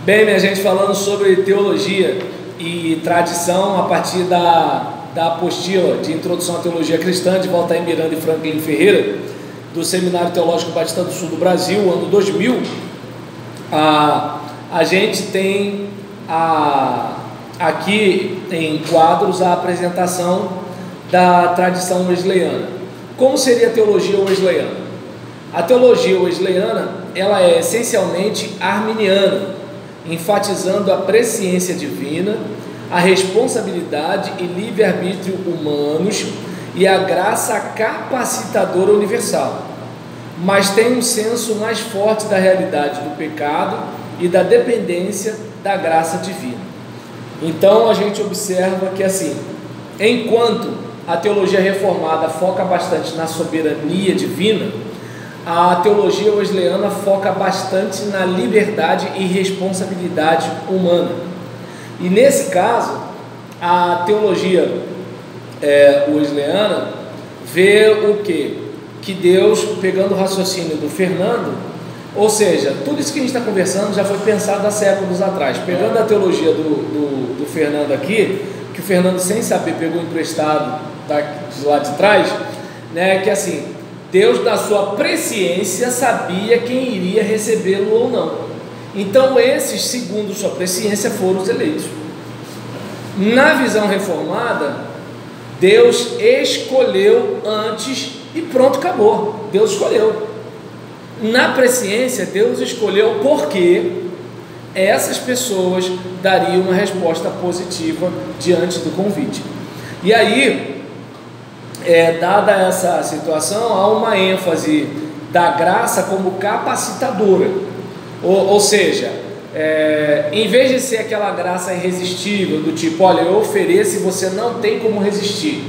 Bem, minha gente, falando sobre teologia e tradição a partir da apostila de Introdução à Teologia Cristã de Valtair Miranda e Franklin Ferreira, do Seminário Teológico Batista do Sul do Brasil, ano 2000, a gente tem aqui em quadros a apresentação da tradição wesleyana. Como seria a teologia wesleyana? A teologia wesleyana, ela é essencialmente arminiana, enfatizando a presciência divina, a responsabilidade e livre-arbítrio humanos e a graça capacitadora universal, mas tem um senso mais forte da realidade do pecado e da dependência da graça divina. Então a gente observa que assim, enquanto a teologia reformada foca bastante na soberania divina, a teologia wesleyana foca bastante na liberdade e responsabilidade humana. E nesse caso, a teologia wesleyana vê o quê? Que Deus, pegando o raciocínio do Fernando, ou seja, tudo isso que a gente está conversando já foi pensado há séculos atrás. Pegando a teologia do Fernando aqui, que o Fernando, sem saber, pegou emprestado de lá de trás, né, que assim, Deus, na sua presciência, sabia quem iria recebê-lo ou não. Então esses, segundo sua presciência, foram os eleitos. Na visão reformada, Deus escolheu antes e pronto, acabou. Deus escolheu. Na presciência, Deus escolheu porque essas pessoas dariam uma resposta positiva diante do convite. E aí, dada essa situação, há uma ênfase da graça como capacitadora, ou seja, em vez de ser aquela graça irresistível, do tipo, olha, eu ofereço e você não tem como resistir,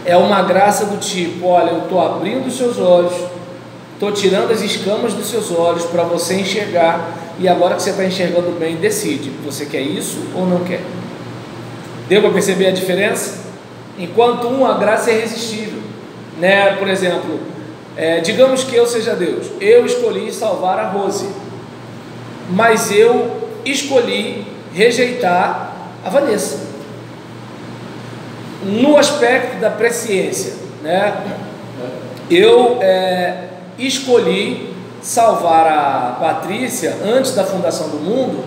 é uma graça do tipo, olha, eu estou abrindo os seus olhos, estou tirando as escamas dos seus olhos para você enxergar, e agora que você está enxergando bem, decide, você quer isso ou não quer. Deu para perceber a diferença? Enquanto a graça é irresistível, né? Por exemplo, digamos que eu seja Deus, eu escolhi salvar a Rose, mas eu escolhi rejeitar a Vanessa. No aspecto da presciência, né? Eu escolhi salvar a Patrícia antes da fundação do mundo,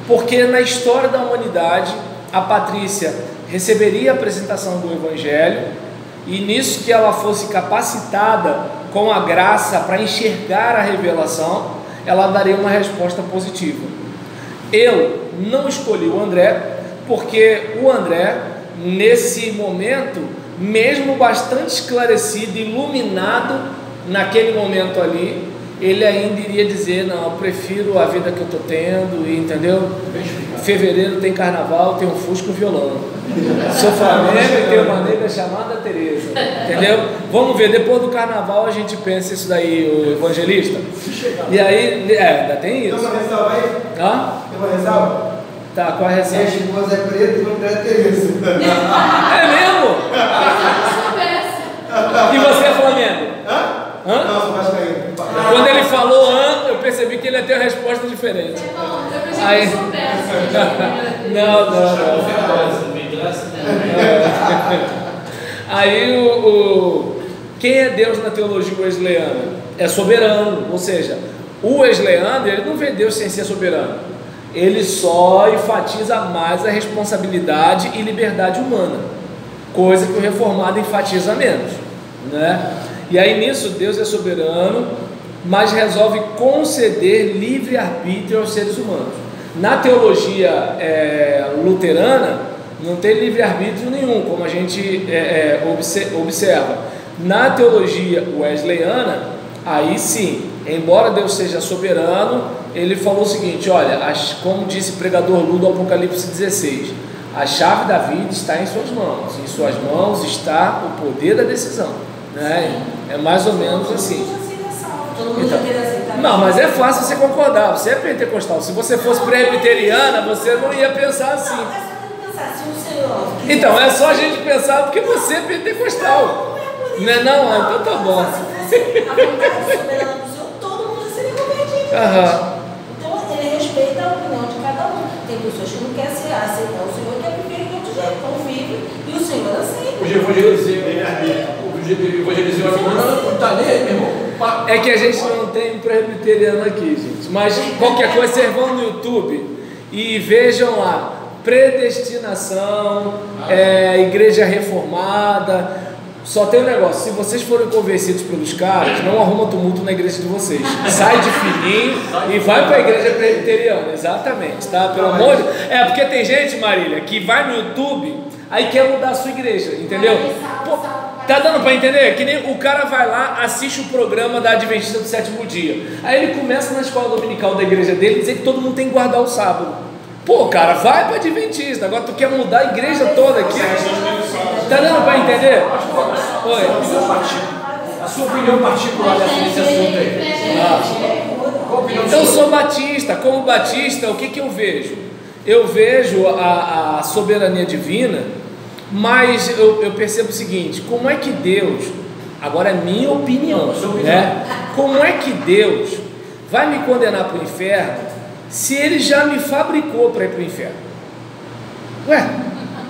porque na história da humanidade a Patrícia receberia a apresentação do Evangelho, e nisso que ela fosse capacitada com a graça para enxergar a revelação, ela daria uma resposta positiva. Eu não escolhi o André, porque o André, nesse momento, mesmo bastante esclarecido, iluminado naquele momento ali, ele ainda iria dizer, não, eu prefiro a vida que eu estou tendo, entendeu? Fevereiro tem carnaval, tem um Fusca e um violão. Sou Flamengo e tenho uma nega chamada Tereza, entendeu? Vamos ver, depois do carnaval a gente pensa isso daí, o evangelista. E aí, ainda tem isso. Tem uma ressalva aí? Hã? Tem uma ressalva? Tá, qual a ressalva? Minha esposa é preta e o André é Tereza. É mesmo? E você é Flamengo? Hã? Não, sou vascaíno. Quando ele falou eu percebi que ele ia ter uma resposta diferente. Aí... Não. Aí quem é Deus na teologia wesleyana? É soberano, ou seja, o wesleyano, ele não vê Deus sem ser soberano, ele só enfatiza mais a responsabilidade e liberdade humana, coisa que o reformado enfatiza menos, né? E aí nisso Deus é soberano, mas resolve conceder livre-arbítrio aos seres humanos. Na teologia luterana não tem livre-arbítrio nenhum, como a gente observa. Na teologia wesleyana, aí sim, embora Deus seja soberano, ele falou o seguinte, olha, como disse o pregador Lu do Apocalipse 16, a chave da vida está em suas mãos está o poder da decisão, né? É mais ou menos assim. Então, não, mas é fácil você concordar, você é pentecostal. Se você fosse presbiteriana, você não ia pensar assim. Então, é só a gente pensar porque você é pentecostal. Não é não? Então tá bom. Todo mundo seria convertido. Então ele respeita a opinião de cada tem pessoas que não querem aceitar o Senhor e querem viver de outro jeito, então vive e o Senhor aceita. Hoje evangelizei uma semana, não está nem aí, meu irmão. É que a gente não tem presbiteriano aqui, gente. Mas qualquer coisa, vocês vão no YouTube e vejam lá. Predestinação, igreja reformada. Só tem um negócio, se vocês forem convencidos pelos caras, não arruma tumulto na igreja de vocês. Sai de fininho e vai para a igreja presbiteriana. Exatamente, tá? Pelo amor de Deus. É porque tem gente, Marília, que vai no YouTube, aí quer mudar a sua igreja, entendeu? Pô, tá dando para entender? Que nem o cara vai lá, assiste o programa da Adventista do Sétimo Dia. Aí ele começa na escola dominical da igreja dele dizer que todo mundo tem que guardar o sábado. Pô, cara, vai para Adventista. Agora tu quer mudar a igreja toda aqui. Tá dando para entender? Oi. A sua opinião particular nesse assunto aí? Eu sou batista. Como batista, o que eu vejo? Eu vejo a soberania divina, mas eu percebo o seguinte: como é que Deus, agora é minha opinião, né? Como é que Deus vai me condenar para o inferno se Ele já me fabricou para ir para o inferno? Ué,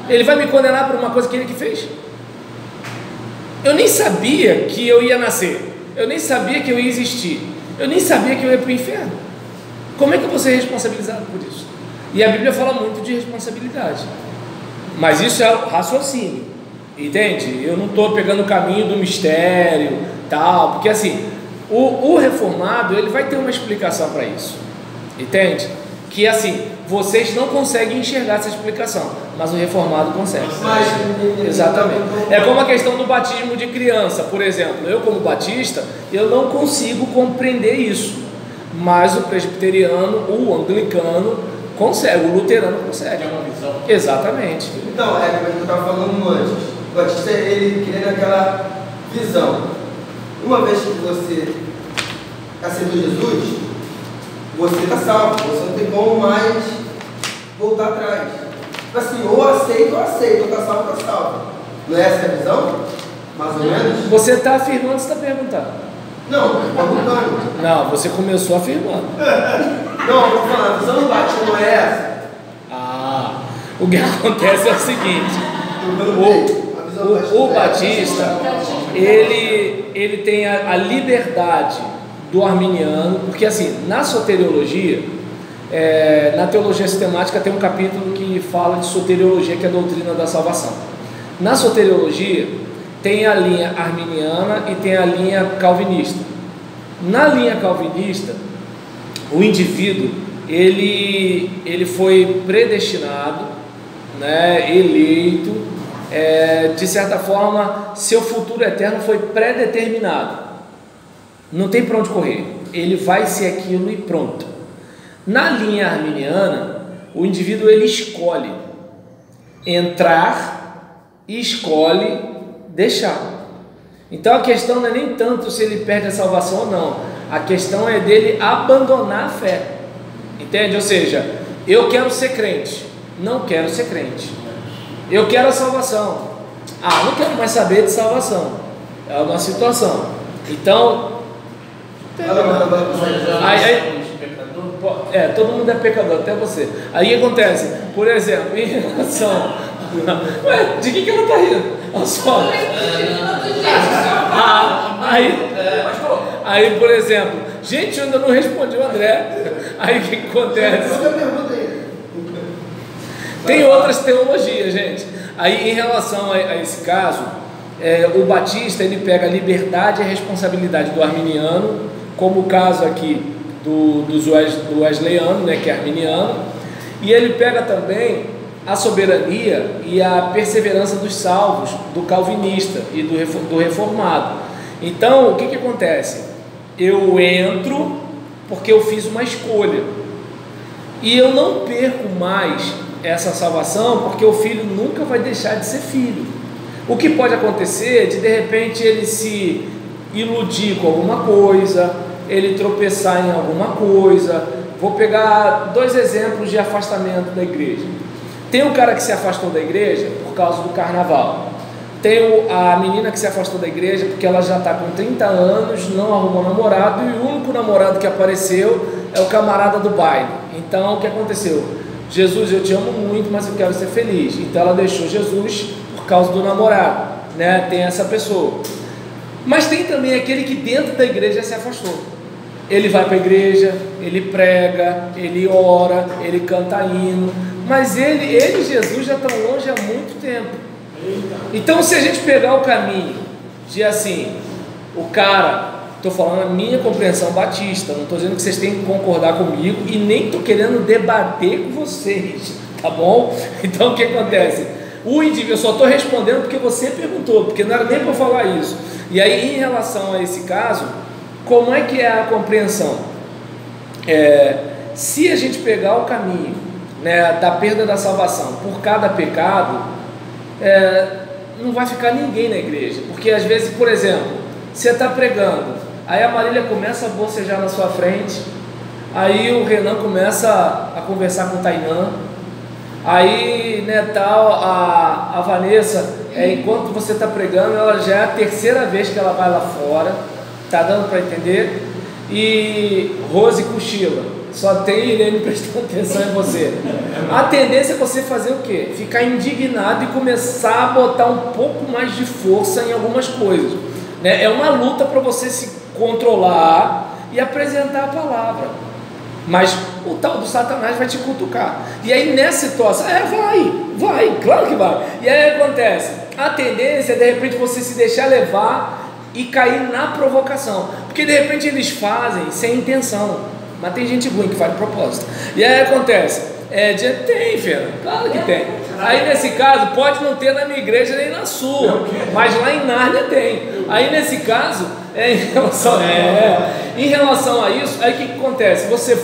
Ele vai me condenar por uma coisa que Ele que fez? Eu nem sabia que eu ia nascer, eu nem sabia que eu ia existir, eu nem sabia que eu ia para o inferno. Como é que eu vou ser responsabilizado por isso? E a Bíblia fala muito de responsabilidade, mas isso é raciocínio, entende? Eu não estou pegando o caminho do mistério, tal, porque assim, o reformado, ele vai ter uma explicação para isso, entende? Que assim, vocês não conseguem enxergar essa explicação, mas o reformado consegue. Exatamente. É como a questão do batismo de criança, por exemplo. Eu, como batista, eu não consigo compreender isso, mas o presbiteriano, o anglicano consegue, o luterano consegue. É uma visão. Exatamente. Então, é como eu estava falando antes. O Batista, ele queria aquela visão. Uma vez que você aceitou Jesus, você está salvo. Você não tem como mais voltar atrás. Tipo assim, ou aceito, ou está salvo, está salvo. Não é essa a visão? Mais ou menos? Você está afirmando ou você está perguntando? Não, estou perguntando. Não, você começou afirmando. Não, eu estou falando, a visão do Batista não é essa. Ah, o que acontece é o seguinte: o Batista, ele tem a liberdade do arminiano, porque assim, na soteriologia, na teologia sistemática tem um capítulo que fala de soteriologia, que é a doutrina da salvação. Na soteriologia tem a linha arminiana e tem a linha calvinista. Na linha calvinista, o indivíduo ele foi predestinado, né, eleito, de certa forma, seu futuro eterno foi pré-determinado. Não tem para onde correr, ele vai ser aquilo e pronto. Na linha arminiana, o indivíduo ele escolhe entrar e escolhe deixar. Então a questão não é nem tanto se ele perde a salvação ou não, a questão é dele abandonar a fé, entende? Ou seja, eu quero ser crente, não quero ser crente. Eu quero a salvação, não quero mais saber de salvação. É uma situação. Então todo mundo é pecador, até você. Aí o que acontece? Por exemplo, em relação... Ué, de que ela está rindo? Olha só. Aí, por exemplo, gente, eu ainda não respondi o André. Aí o que acontece? Tem outras teologias, gente. Aí, em relação a esse caso, o batista ele pega a liberdade e a responsabilidade do arminiano, como o caso aqui do wesleyano, né, que é arminiano, e ele pega também a soberania e a perseverança dos salvos, do calvinista e do reformado. Então, o que acontece? Eu entro porque eu fiz uma escolha, e eu não perco mais essa salvação, porque o filho nunca vai deixar de ser filho. O que pode acontecer de repente ele se iludir com alguma coisa, ele tropeçar em alguma coisa. Vou pegar 2 exemplos de afastamento da igreja. Tem um cara que se afastou da igreja por causa do carnaval. Tem a menina que se afastou da igreja porque ela já está com 30 anos, não arrumou namorado, e o único namorado que apareceu é o camarada do baile. Então o que aconteceu? Jesus, eu te amo muito, mas eu quero ser feliz. Então ela deixou Jesus por causa do namorado, né? Tem essa pessoa. Mas tem também aquele que dentro da igreja se afastou. Ele vai para a igreja, ele prega, ele ora, ele canta hino, mas ele e Jesus já estão longe há muito tempo. Então, se a gente pegar o caminho de assim, o cara, estou falando a minha compreensão batista, não estou dizendo que vocês têm que concordar comigo e nem estou querendo debater com vocês, tá bom? Então, o que acontece? O indivíduo, eu só estou respondendo porque você perguntou, porque não era nem para falar isso. E aí, em relação a esse caso, como é que é a compreensão? Se a gente pegar o caminho, né, da perda da salvação por cada pecado, não vai ficar ninguém na igreja, porque às vezes, por exemplo, você está pregando, aí a Marília começa a bocejar na sua frente, aí o Renan começa a conversar com o Tainan, aí, né, tal, a Vanessa, enquanto você está pregando, ela já é a terceira vez que ela vai lá fora, tá dando para entender? E Rose cochila, só tem Irene prestando atenção em você. A tendência é você fazer o quê? Ficar indignado e começar a botar um pouco mais de força em algumas coisas, né? É uma luta para você se controlar e apresentar a palavra, mas o tal do Satanás vai te cutucar, e aí nessa situação, vai, claro que vai. E aí acontece, a tendência é de repente você se deixar levar e cair na provocação, porque de repente eles fazem sem intenção, mas tem gente ruim que faz de propósito, e aí acontece, tem, filho, claro que tem. Aí nesse caso, pode não ter na minha igreja nem na sua, mas lá em Nárnia tem. Aí nesse caso, em relação a isso, aí o que acontece? Você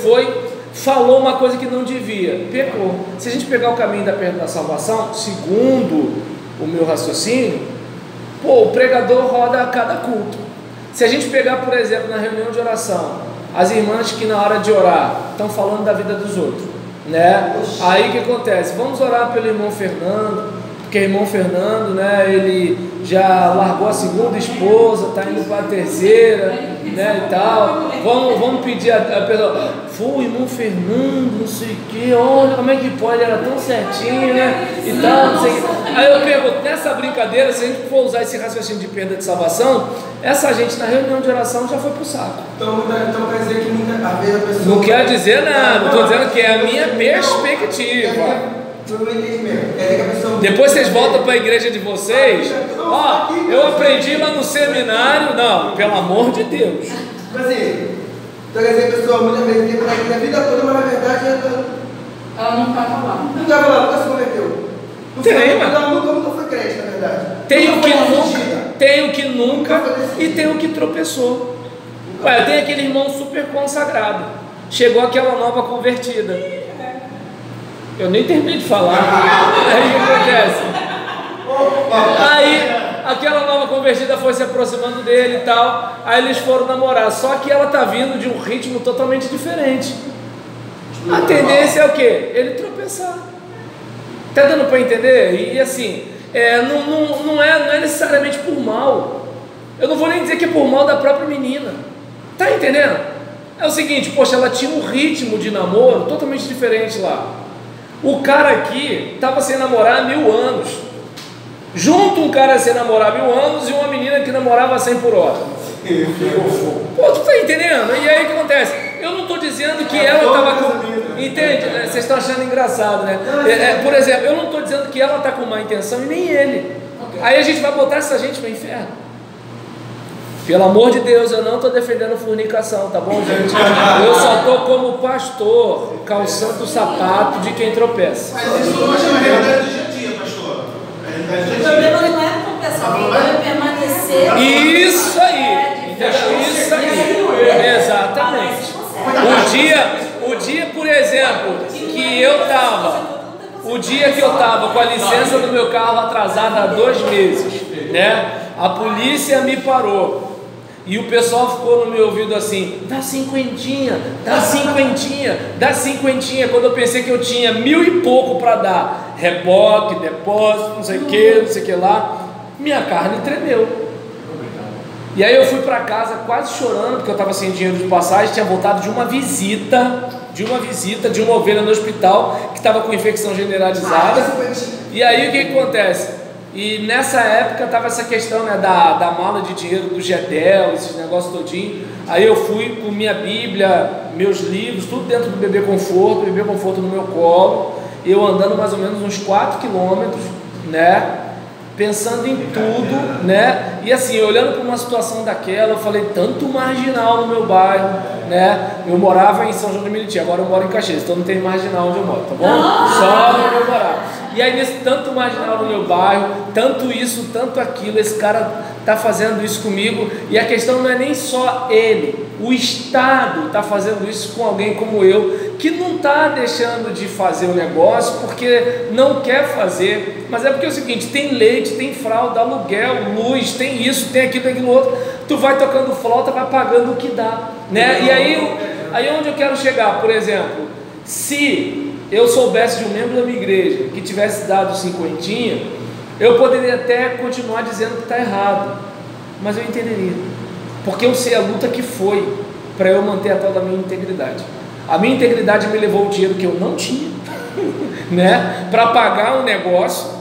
falou uma coisa que não devia, pecou. Se a gente pegar o caminho da perda da salvação, segundo o meu raciocínio, o pregador roda a cada culto. Se a gente pegar, por exemplo, na reunião de oração, as irmãs que na hora de orar estão falando da vida dos outros, né? Aí o que acontece? Vamos orar pelo irmão Fernando, porque o irmão Fernando, né, ele já largou a segunda esposa, está indo para a terceira, né, e tal. Vamos pedir a pessoa, o irmão Fernando, não sei o que, olha como é que pode, era tão certinho, né, e tal, não sei o que. Aí eu pergunto, nessa brincadeira, se a gente for usar esse raciocínio de perda de salvação, essa gente na reunião de oração já foi pro saco. Então quer dizer que muitas vezes a pessoa... Não quer dizer nada, estou dizendo que é a minha perspectiva. Depois vocês voltam para a igreja de vocês. Eu aprendi lá no seminário. Não, pelo amor de Deus. Mas assim, então quer dizer que a pessoa muitas vezes tem a vida toda, mas na verdade ela não estava lá. Não estava lá, nunca se converteu. Nunca foi crente, na verdade. Tem o que nunca e tem o que tropeçou. Tem aquele irmão super consagrado. Chegou aquela nova convertida. Eu nem terminei de falar. Aí o que acontece? Aí aquela nova convertida foi se aproximando dele e tal. Aí eles foram namorar. Só que ela está vindo de um ritmo totalmente diferente. A tendência é o quê? Ele tropeçar. Está dando para entender? E assim, não é necessariamente por mal. Eu não vou nem dizer que é por mal da própria menina. Tá entendendo? É o seguinte, poxa, ela tinha um ritmo de namoro totalmente diferente lá. O cara aqui estava sem namorar há 1000 anos. Junto um cara sem namorar 1000 anos e uma menina que namorava 100 por hora. Pô, tu tá entendendo? E aí o que acontece? Eu não estou dizendo que ela estava com... Entende? Vocês estão achando engraçado, né? Por exemplo, eu não estou dizendo que ela está com má intenção e nem ele. Aí a gente vai botar essa gente no inferno. Pelo amor de Deus, eu não estou defendendo fornicação, tá bom, gente? Eu só estou como pastor, calçando o sapato de quem tropeça. Mas isso não chama realidade do dia a dia, pastor. O problema não é tropeçar, o problema é permanecer. Isso aí, isso aí, exatamente. O dia, por exemplo, que eu estava, o dia que eu estava com a licença do meu carro atrasada há 2 meses, né? A polícia me parou. E o pessoal ficou no meu ouvido assim, dá cinquentinha, quando eu pensei que eu tinha 1000 e pouco para dar, reboque, depósito, não sei o que lá, minha carne tremeu. E aí eu fui para casa quase chorando, porque eu estava sem dinheiro de passagem, tinha voltado de uma visita de uma ovelha no hospital que estava com infecção generalizada. E aí o que acontece? E nessa época estava essa questão, né, da mala de dinheiro do Gedel, esses negócios todinho. Aí eu fui com minha Bíblia, meus livros, tudo dentro do bebê conforto no meu colo, eu andando mais ou menos uns 4 quilômetros, né, pensando em tudo, né, e assim, olhando para uma situação daquela, eu falei, tanto marginal no meu bairro, né, eu morava em São João de Meriti, agora eu moro em Caxias, então não tem marginal onde eu moro, tá bom? Só no meu morar. E aí nesse tanto marginal no meu bairro, tanto isso, tanto aquilo, esse cara está fazendo isso comigo, e a questão não é nem só ele, o Estado está fazendo isso com alguém como eu, que não está deixando de fazer o negócio porque não quer fazer, mas é porque é o seguinte, tem leite, tem fralda, aluguel, luz, tem isso, tem aquilo outro, tu vai tocando flauta, vai pagando o que dá, né? E aí onde eu quero chegar, por exemplo, se eu soubesse de um membro da minha igreja que tivesse dado 50, eu poderia até continuar dizendo que está errado, mas eu entenderia, porque eu sei a luta que foi para eu manter a tal da minha integridade. A minha integridade me levou o dinheiro que eu não tinha, né, para pagar um negócio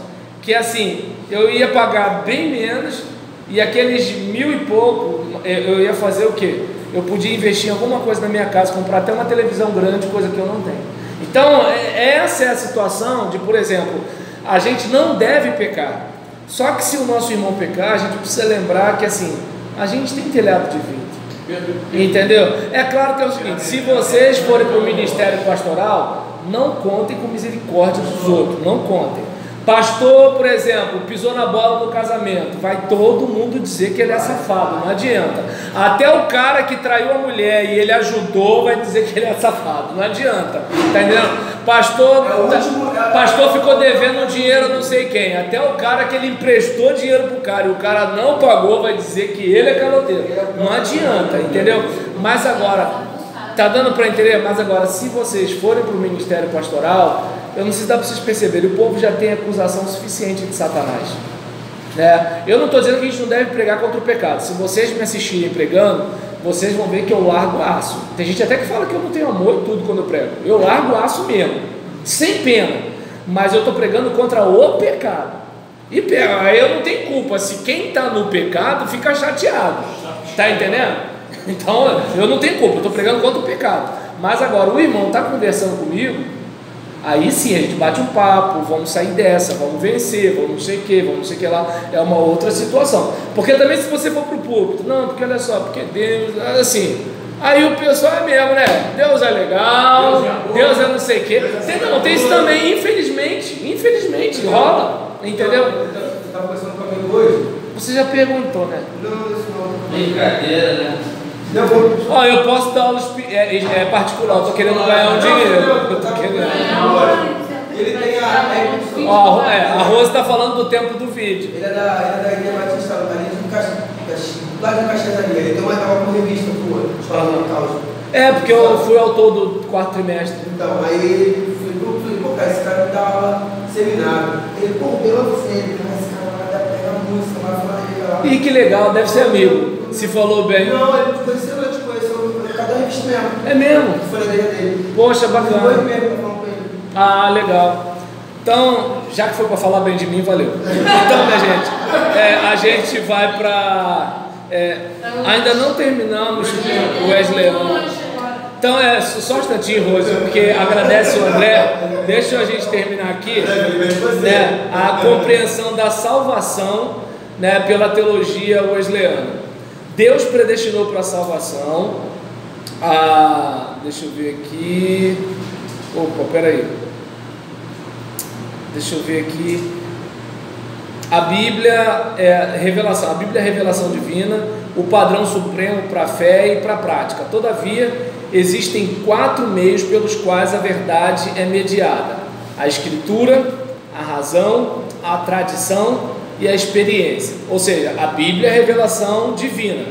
que assim, eu ia pagar bem menos, e aqueles 1.000 e pouco, eu ia fazer o quê? Eu podia investir em alguma coisa na minha casa, comprar até uma televisão grande, coisa que eu não tenho. Então, essa é a situação de, por exemplo, a gente não deve pecar, só que se o nosso irmão pecar, a gente precisa lembrar que assim, a gente tem telhado de vidro, entendeu? É claro que é o seguinte, se vocês forem para o ministério pastoral, não contem com misericórdia dos outros, não contem. Pastor, por exemplo, pisou na bola no casamento, vai todo mundo dizer que ele é safado, não adianta. Até o cara que traiu a mulher e ele ajudou vai dizer que ele é safado, não adianta, tá entendendo? Pastor ficou devendo um dinheiro a não sei quem, até o cara que ele emprestou dinheiro pro cara e o cara não pagou vai dizer que ele é caloteiro, não adianta, entendeu? Mas agora, tá dando para entender? Mas agora, se vocês forem para o ministério pastoral, eu não sei se dá para vocês perceberem, o povo já tem acusação suficiente de Satanás, né? Eu não estou dizendo que a gente não deve pregar contra o pecado. Se vocês me assistirem pregando, vocês vão ver que eu largo aço. Tem gente até que fala que eu não tenho amor e tudo quando eu prego. Eu largo aço mesmo, sem pena, mas eu estou pregando contra o pecado. E aí eu não tenho culpa se quem está no pecado fica chateado, tá entendendo? Então eu não tenho culpa, eu estou pregando contra o pecado. Mas agora o irmão está conversando comigo, aí sim a gente bate um papo, vamos sair dessa, vamos vencer, vamos não sei o que, vamos não sei o que lá, é uma outra situação. Porque também se você for para o púlpito, não, porque olha só, porque Deus, assim, aí o pessoal é mesmo, né? Deus é legal, Deus é não sei o que. Tem isso também, infelizmente, rola, entendeu? Você estava conversando comigo hoje? Você já perguntou, né? Não, isso não. Brincadeira, né? Ó, eu posso dar aula particular, eu tô querendo ganhar um dinheiro. Eu tô querendo. Ele tem a Rosa está falando do tempo do vídeo. Ele é da Igreja Batista, ali de lá de Caxias ali. Ele tem uma revista pro outro, porque eu fui autor do 4º trimestre. Então, aí ele falou, pô, cara, esse cara me dá aula seminário. Ele, pô, esse cara vai pegar música, vai falar dele lá. Ih, que legal, deve ser amigo. Se falou bem. Não, ele te conheceu por causa da revista mesmo. É mesmo? Que foi na igreja dele. Poxa, bacana. Foi mesmo, falando com ele. Ah, legal. Então, já que foi para falar bem de mim, valeu. Então, minha gente, a gente vai para... ainda não terminamos o Wesleyano. Então, só um instantinho, Rose, porque agradece o André. Deixa a gente terminar aqui, né, a compreensão da salvação, né, pela teologia wesleyana. Deus predestinou para a salvação. Deixa eu ver aqui. Opa, peraí. Deixa eu ver aqui. A Bíblia é revelação. A Bíblia é revelação divina, o padrão supremo para a fé e para a prática. Todavia, existem 4 meios pelos quais a verdade é mediada: a Escritura, a razão, a tradição e a experiência. Ou seja, a Bíblia é revelação divina,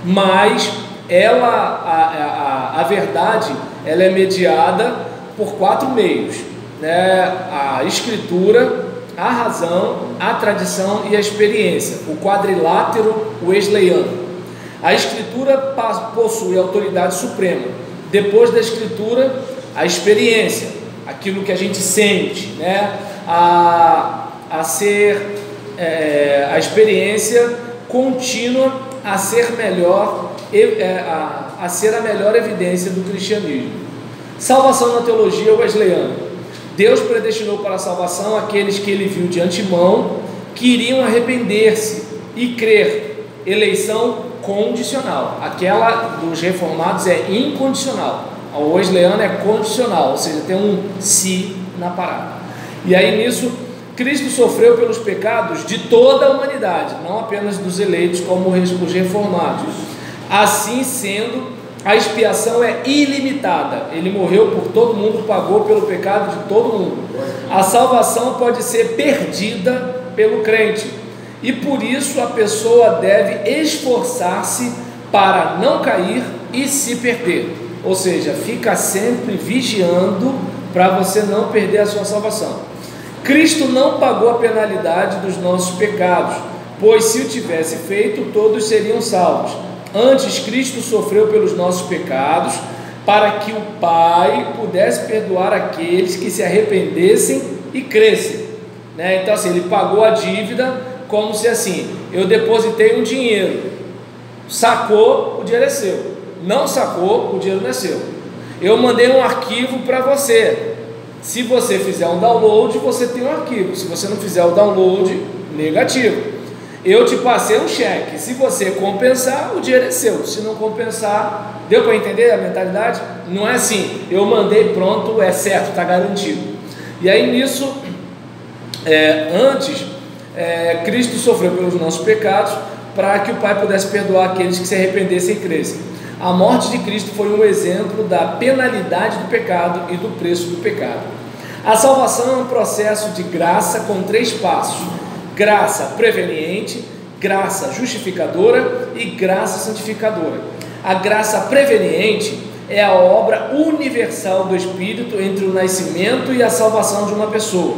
mas a verdade ela é mediada por 4 meios, né? A Escritura, a razão, a tradição e a experiência, o quadrilátero wesleyano. A Escritura possui autoridade suprema. Depois da Escritura, a experiência, aquilo que a gente sente, né? A experiência contínua a ser melhor, a ser a melhor evidência do cristianismo. Salvação na teologia wesleyana. Deus predestinou para a salvação aqueles que ele viu de antemão, que iriam arrepender-se e crer. Eleição condicional. Aquela dos reformados é incondicional. A wesleyana é condicional, ou seja, tem um se na parada. E aí nisso, Cristo sofreu pelos pecados de toda a humanidade, não apenas dos eleitos como os reformados. Assim sendo, a expiação é ilimitada. Ele morreu por todo mundo, pagou pelo pecado de todo mundo. A salvação pode ser perdida pelo crente, e por isso a pessoa deve esforçar-se para não cair e se perder. Ou seja, fica sempre vigiando para você não perder a sua salvação. Cristo não pagou a penalidade dos nossos pecados, pois se o tivesse feito, todos seriam salvos. Antes, Cristo sofreu pelos nossos pecados, para que o Pai pudesse perdoar aqueles que se arrependessem e crescem, né? Então assim, ele pagou a dívida como se assim, eu depositei um dinheiro, sacou, o dinheiro é seu. Não sacou, o dinheiro não é seu. Eu mandei um arquivo para você. Se você fizer um download, você tem um arquivo. Se você não fizer o download, negativo. Eu te passei um cheque. Se você compensar, o dinheiro é seu. Se não compensar, deu para entender a mentalidade? Não é assim, eu mandei, pronto, é certo, está garantido. E aí nisso, Cristo sofreu pelos nossos pecados, para que o Pai pudesse perdoar aqueles que se arrependessem e crescem. A morte de Cristo foi um exemplo da penalidade do pecado e do preço do pecado. A salvação é um processo de graça com 3 passos: graça preveniente, graça justificadora e graça santificadora. A graça preveniente é a obra universal do Espírito entre o nascimento e a salvação de uma pessoa.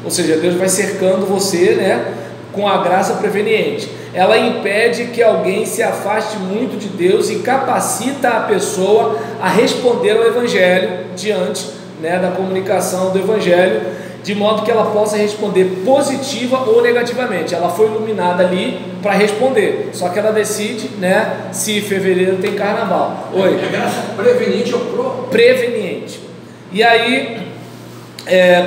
Ou seja, Deus vai cercando você, né, com a graça preveniente. Ela impede que alguém se afaste muito de Deus e capacita a pessoa a responder ao Evangelho diante, né, da comunicação do Evangelho, de modo que ela possa responder positiva ou negativamente. Ela foi iluminada ali para responder, só que ela decide, né, se fevereiro tem carnaval. Oi? É graça preveniente ou preveniente. E aí,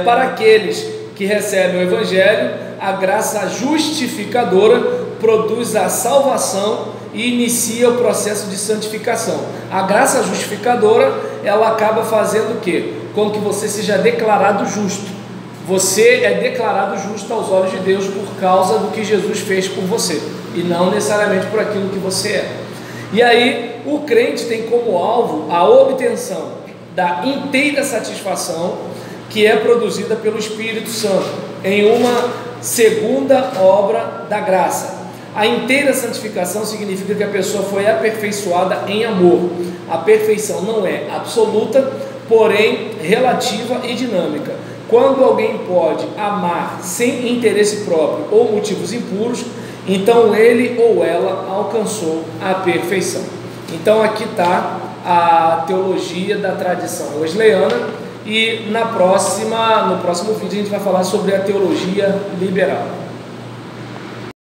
para aqueles que recebem o Evangelho, a graça justificadora produz a salvação e inicia o processo de santificação. A graça justificadora, ela acaba fazendo o quê? Com que você seja declarado justo. Você é declarado justo aos olhos de Deus por causa do que Jesus fez por você, e não necessariamente por aquilo que você é. E aí, o crente tem como alvo a obtenção da inteira satisfação que é produzida pelo Espírito Santo em uma segunda obra da graça. A inteira santificação significa que a pessoa foi aperfeiçoada em amor. A perfeição não é absoluta, porém relativa e dinâmica. Quando alguém pode amar sem interesse próprio ou motivos impuros, então ele ou ela alcançou a perfeição. Então aqui está a teologia da tradição wesleyana, e no próximo vídeo a gente vai falar sobre a teologia liberal.